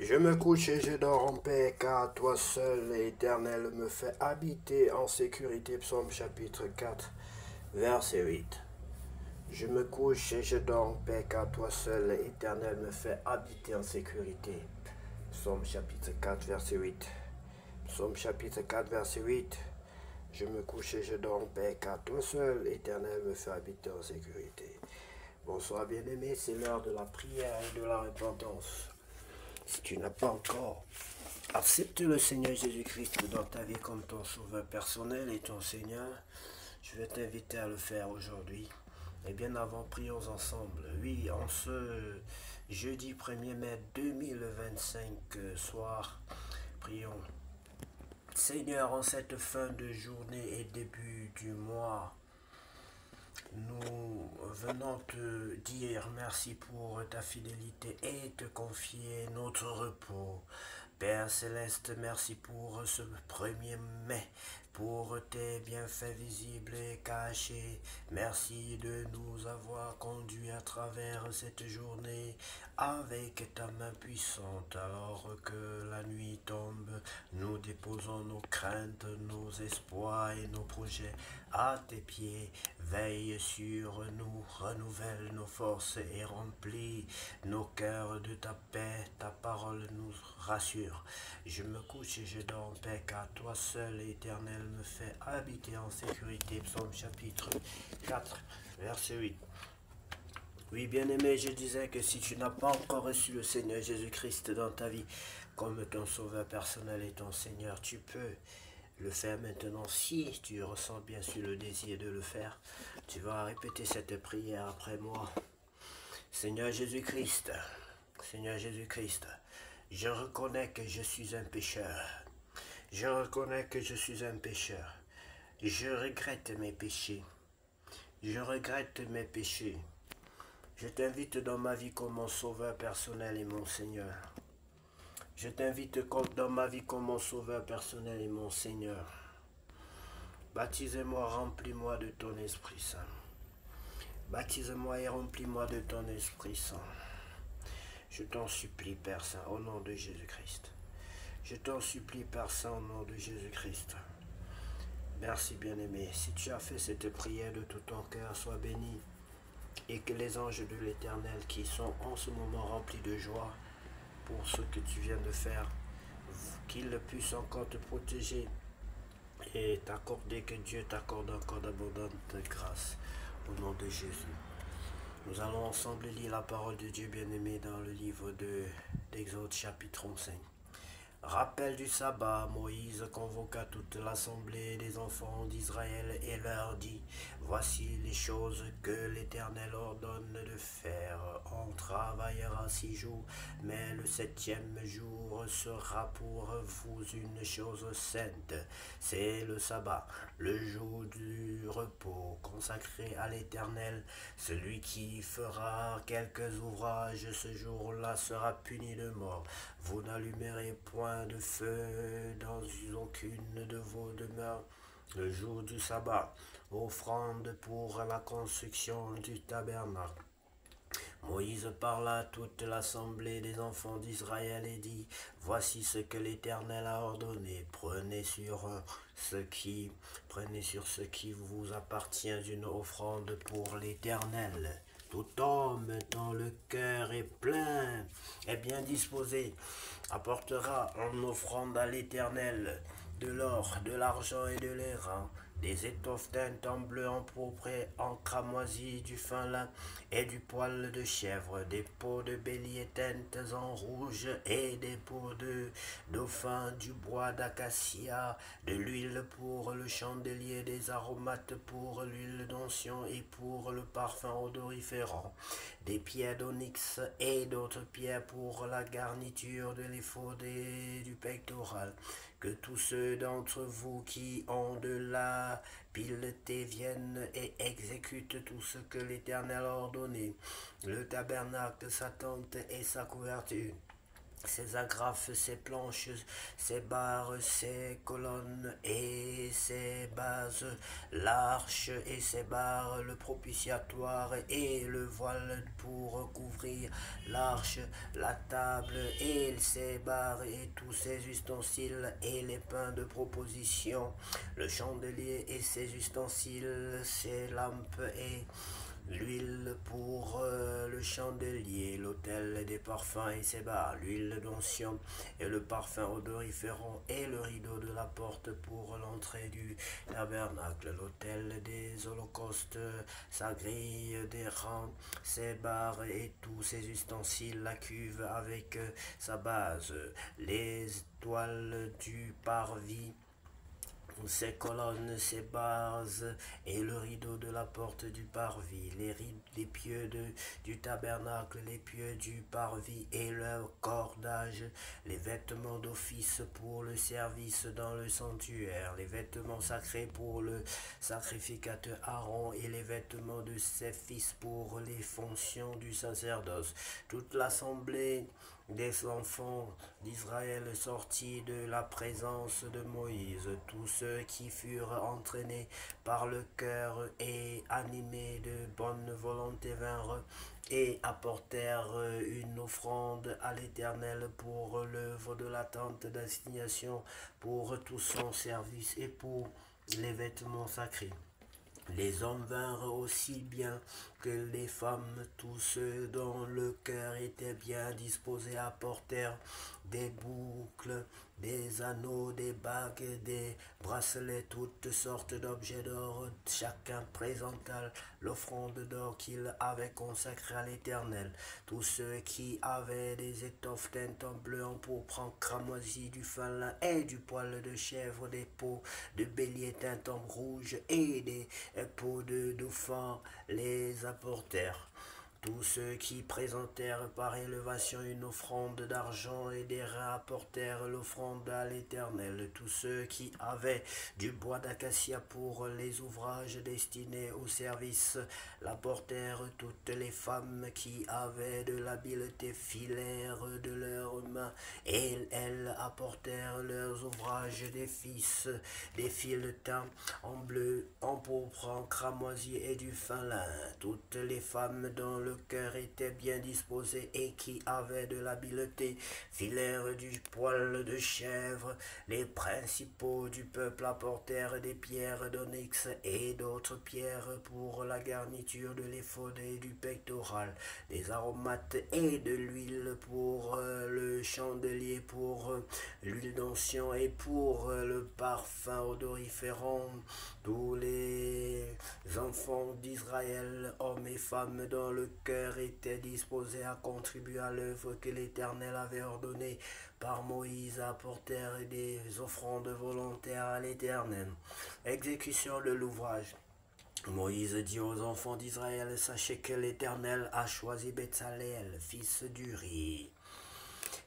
Je me couche et je dors en paix, car toi seul, l'Éternel, me fait habiter en sécurité. Psaume chapitre 4, verset 8. Je me couche et je dors en paix, car toi seul, l'Éternel, me fait habiter en sécurité. Psaume chapitre 4, verset 8. Psaume chapitre 4, verset 8. Je me couche et je dors en paix, car toi seul, l'Éternel, me fait habiter en sécurité. Bonsoir bien-aimés, c'est l'heure de la prière et de la repentance. Si tu n'as pas encore accepté le Seigneur Jésus-Christ dans ta vie comme ton sauveur personnel et ton Seigneur, je vais t'inviter à le faire aujourd'hui. Et bien avant, prions ensemble. Oui, en ce jeudi 1er mai 2025 soir, prions. Seigneur, en cette fin de journée et début du mois, nous venons te dire merci pour ta fidélité et te confier notre repos. Père Céleste, merci pour ce 1er mai, pour tes bienfaits visibles et cachés. Merci de nous avoir conduits à travers cette journée avec ta main puissante. Alors que la nuit tombe, nous déposons nos craintes, nos espoirs et nos projets à tes pieds. Veille sur nous, renouvelle nos forces et remplis nos cœurs de ta paix. Ta parole nous rassure. Je me couche et je dors en paix, car toi seul, Éternel, me fait habiter en sécurité. Psaume chapitre 4, verset 8. Oui, bien-aimé, je disais que si tu n'as pas encore reçu le Seigneur Jésus-Christ dans ta vie comme ton sauveur personnel et ton Seigneur, tu peux le faire maintenant. Si tu ressens bien sûr le désir de le faire, tu vas répéter cette prière après moi. Seigneur Jésus-Christ, Seigneur Jésus-Christ, je reconnais que je suis un pécheur. Je reconnais que je suis un pécheur. Je regrette mes péchés. Je regrette mes péchés. Je t'invite dans ma vie comme mon sauveur personnel et mon Seigneur. Je t'invite dans ma vie comme mon sauveur personnel et mon Seigneur. Baptise-moi, remplis-moi de ton Esprit Saint. Baptise-moi et remplis-moi de ton Esprit Saint. Je t'en supplie, Père Saint, au nom de Jésus-Christ. Je t'en supplie, Père Saint, au nom de Jésus-Christ. Merci, bien-aimé. Si tu as fait cette prière de tout ton cœur, sois béni. Et que les anges de l'Éternel, qui sont en ce moment remplis de joie pour ce que tu viens de faire, qu'ils puissent encore te protéger et t'accorder, que Dieu t'accorde encore d'abondantes grâces. Au nom de Jésus. Nous allons ensemble lire la parole de Dieu bien-aimé dans le livre d'Exode chapitre 5. Rappel du sabbat, Moïse convoqua toute l'assemblée des enfants d'Israël et leur dit, voici les choses que l'Éternel ordonne de faire. On travaillera 6 jours, mais le 7e jour sera pour vous une chose sainte. C'est le sabbat, le jour du repos consacré à l'Éternel. Celui qui fera quelques ouvrages ce jour-là sera puni de mort. Vous n'allumerez point de feu dans aucune de vos demeures le jour du sabbat, offrande pour la construction du tabernacle. Moïse parla à toute l'assemblée des enfants d'Israël et dit, voici ce que l'Éternel a ordonné, prenez sur ce qui vous appartient une offrande pour l'Éternel. Tout homme dont le cœur est plein et bien disposé apportera en offrande à l'Éternel de l'or, de l'argent et de l'airain, des étoffes d'un teint bleu empourpré, en cramoisi, du fin lin et du poil de chèvre, des peaux de bélier teintes en rouge et des peaux de dauphin, du bois d'acacia, de l'huile pour le chandelier, des aromates pour l'huile d'onction et pour le parfum odoriférant, des pierres d'onyx et d'autres pierres pour la garniture de l'éphod et du pectoral. Que tous ceux d'entre vous qui ont de la pileté viennent et exécutent tout ce que l'Éternel a ordonné, le tabernacle, sa tente et sa couverture, ses agrafes, ses planches, ses barres, ses colonnes et ses bases, l'arche et ses barres, le propitiatoire et le voile pour couvrir l'arche, la table et ses barres et tous ses ustensiles et les pains de proposition, le chandelier et ses ustensiles, ses lampes et l'huile pour le chandelier, l'autel des parfums et ses barres, l'huile d'onction et le parfum odoriférant et le rideau de la porte pour l'entrée du tabernacle, l'autel des holocaustes, sa grille des rangs, ses barres et tous ses ustensiles, la cuve avec sa base, les toiles du parvis, ses colonnes, ses bases et le rideau de la porte du parvis, les pieux du tabernacle, les pieux du parvis et leur cordage, les vêtements d'office pour le service dans le sanctuaire, les vêtements sacrés pour le sacrificateur Aaron et les vêtements de ses fils pour les fonctions du sacerdoce. Toute l'assemblée des enfants d'Israël sortis de la présence de Moïse, tous ceux qui furent entraînés par le cœur et animés de bonne volonté vinrent et apportèrent une offrande à l'Éternel pour l'œuvre de la tente d'assignation, pour tout son service et pour les vêtements sacrés. Les hommes vinrent aussi bien que les femmes, tous ceux dont le cœur était bien disposé apportèrent des boucles, des anneaux, des bagues, des bracelets, toutes sortes d'objets d'or. Chacun présenta l'offrande d'or qu'il avait consacrée à l'Éternel. Tous ceux qui avaient des étoffes teintes en bleu, en pourpre, en cramoisi, du fin lin et du poil de chèvre, des peaux de bélier teintes en rouge et des peaux de dauphin les apportèrent. Tous ceux qui présentèrent par élévation une offrande d'argent et des reins apportèrent l'offrande à l'Éternel. Tous ceux qui avaient du bois d'acacia pour les ouvrages destinés au service l'apportèrent. Toutes les femmes qui avaient de l'habileté filèrent de leurs mains et elles apportèrent leurs ouvrages des fils, des fils de thym en bleu, en pourpre, en cramoisi et du fin lin. Toutes les femmes dont le cœur était bien disposé et qui avaient de l'habileté filèrent du poil de chèvre. Les principaux du peuple apportèrent des pierres d'onyx et d'autres pierres pour la garniture de l'éphod et du pectoral, des aromates et de l'huile pour le chandelier, pour l'huile d'onction et pour le parfum odoriférant. Tous les enfants d'Israël, hommes et femmes dont le cœur était disposé à contribuer à l'œuvre que l'Éternel avait ordonnée par Moïse, apportèrent des offrandes volontaires à l'Éternel. Exécution de l'ouvrage. Moïse dit aux enfants d'Israël, sachez que l'Éternel a choisi Betsalel, fils d'Uri,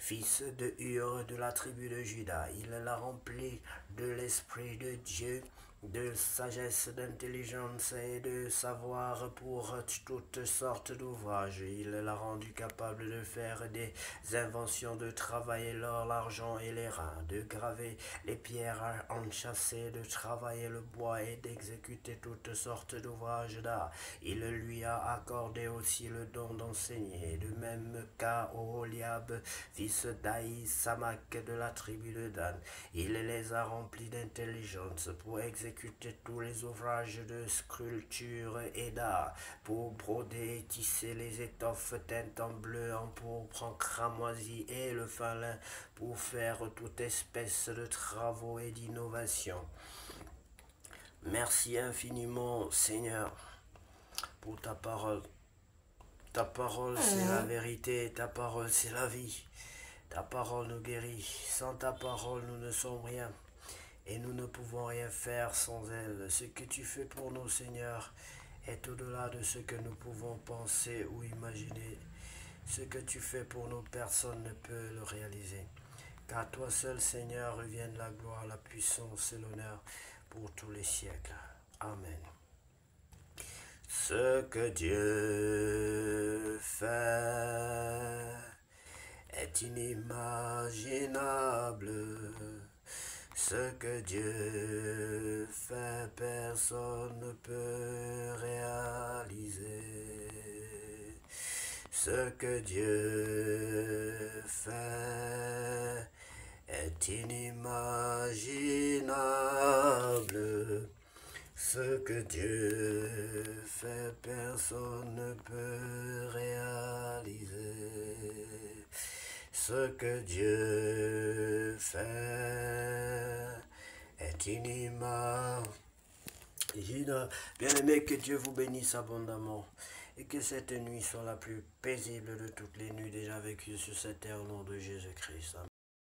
fils de Hur de la tribu de Juda. Il l'a rempli de l'Esprit de Dieu, de sagesse, d'intelligence et de savoir pour toutes sortes d'ouvrages. Il l'a rendu capable de faire des inventions, de travailler l'or, l'argent et les reins, de graver les pierres enchâssées, de travailler le bois et d'exécuter toutes sortes d'ouvrages d'art. Il lui a accordé aussi le don d'enseigner, de même qu'à Oholiab, fils d'Aïsamak de la tribu de Dan. Il les a remplis d'intelligence pour exécuter tous les ouvrages de sculpture et d'art, pour broder et tisser les étoffes teintes en bleu, en pourpre, en cramoisi et le fin lin, pour faire toute espèce de travaux et d'innovation. Merci infiniment, Seigneur, pour ta parole. Ta parole, c'est la vérité, ta parole, c'est la vie. Ta parole nous guérit. Sans ta parole, nous ne sommes rien. Et nous ne pouvons rien faire sans elle. Ce que tu fais pour nous, Seigneur, est au-delà de ce que nous pouvons penser ou imaginer. Ce que tu fais pour nous, personne ne peut le réaliser. Car toi seul, Seigneur, revienne la gloire, la puissance et l'honneur pour tous les siècles. Amen. Ce que Dieu fait est inimaginable. Ce que Dieu fait, personne ne peut réaliser. Ce que Dieu fait est inimaginable. Ce que Dieu fait, personne ne peut réaliser. Ce que Dieu fait est inimaginable. Bien-aimé, que Dieu vous bénisse abondamment et que cette nuit soit la plus paisible de toutes les nuits déjà vécues sur cette terre au nom de Jésus-Christ.